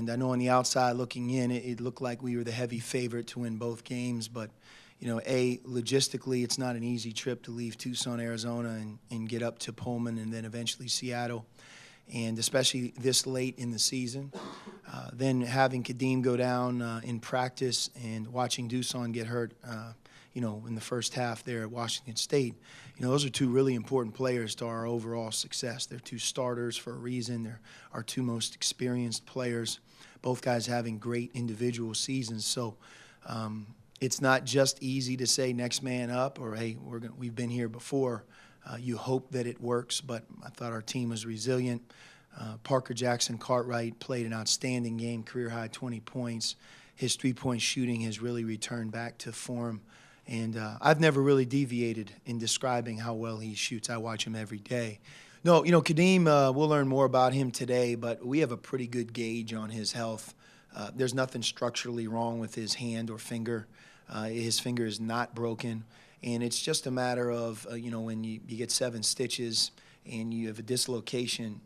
And I know on the outside looking in, it looked like we were the heavy favorite to win both games. But, logistically, it's not an easy trip to leave Tucson, Arizona, and get up to Pullman and then eventually Seattle, and especially this late in the season. Then having Kadeem go down in practice and watching Dusan get hurt, in the first half there at Washington State, those are two really important players to our overall success. They're two starters for a reason. They're our two most experienced players, both guys having great individual seasons. So it's not just easy to say next man up or, hey, we've been here before. You hope that it works, but I thought our team was resilient. Parker Jackson Cartwright played an outstanding game, career-high 20 points. His three-point shooting has really returned back to form. And I've never really deviated in describing how well he shoots. I watch him every day. No, Kadeem, we'll learn more about him today, but we have a pretty good gauge on his health. There's nothing structurally wrong with his hand or finger. His finger is not broken. And it's just a matter of, when you get 7 stitches and you have a dislocation,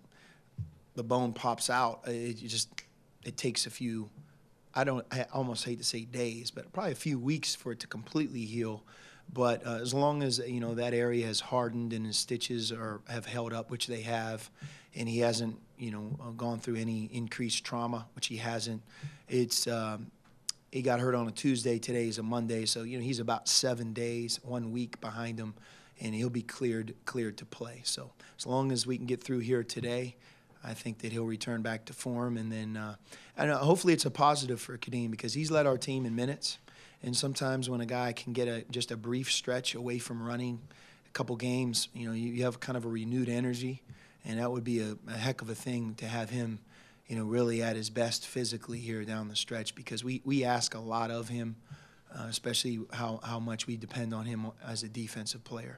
the bone pops out. It takes a few, I almost hate to say days, but probably a few weeks for it to completely heal. But as long as, that area has hardened and his stitches have held up, which they have, and he hasn't, gone through any increased trauma, which he hasn't, he got hurt on a Tuesday. Today is a Monday. So, he's about 7 days, 1 week behind him, and he'll be cleared to play. So as long as we can get through here today, I think that he'll return back to form. And then hopefully it's a positive for Kadeem because he's led our team in minutes. And sometimes when a guy can get just a brief stretch away from running a couple games, you have kind of a renewed energy. And that would be a heck of a thing to have him, really at his best physically here down the stretch because we ask a lot of him, especially how much we depend on him as a defensive player.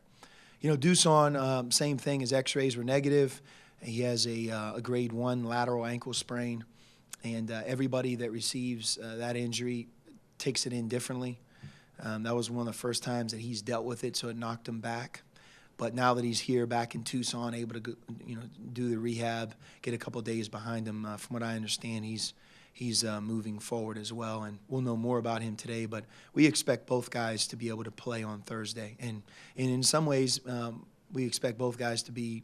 Dusan, same thing. His x-rays were negative. He has a grade 1 lateral ankle sprain, and everybody that receives that injury takes it in differently. That was one of the first times that he's dealt with it, so it knocked him back. But now that he's here back in Tucson, able to do the rehab, get a couple of days behind him, from what I understand, he's moving forward as well. And we'll know more about him today, but we expect both guys to be able to play on Thursday. And in some ways, we expect both guys to be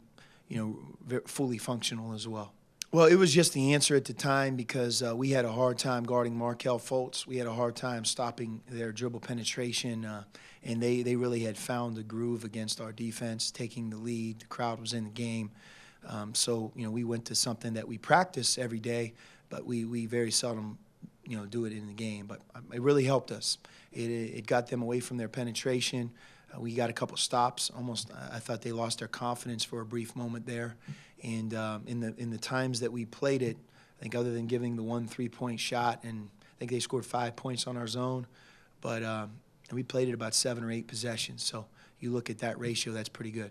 fully functional as well. Well, it was just the answer at the time because we had a hard time guarding Markelle Fultz. We had a hard time stopping their dribble penetration, and they really had found the groove against our defense, taking the lead. The crowd was in the game. So we went to something that we practice every day, but we very seldom, do it in the game. But it really helped us. It got them away from their penetration. We got a couple stops. Almost, I thought they lost their confidence for a brief moment there. And in the times that we played it, I think other than giving the 1 3-point shot, and I think they scored 5 points on our zone, but we played it about 7 or 8 possessions. So you look at that ratio, that's pretty good.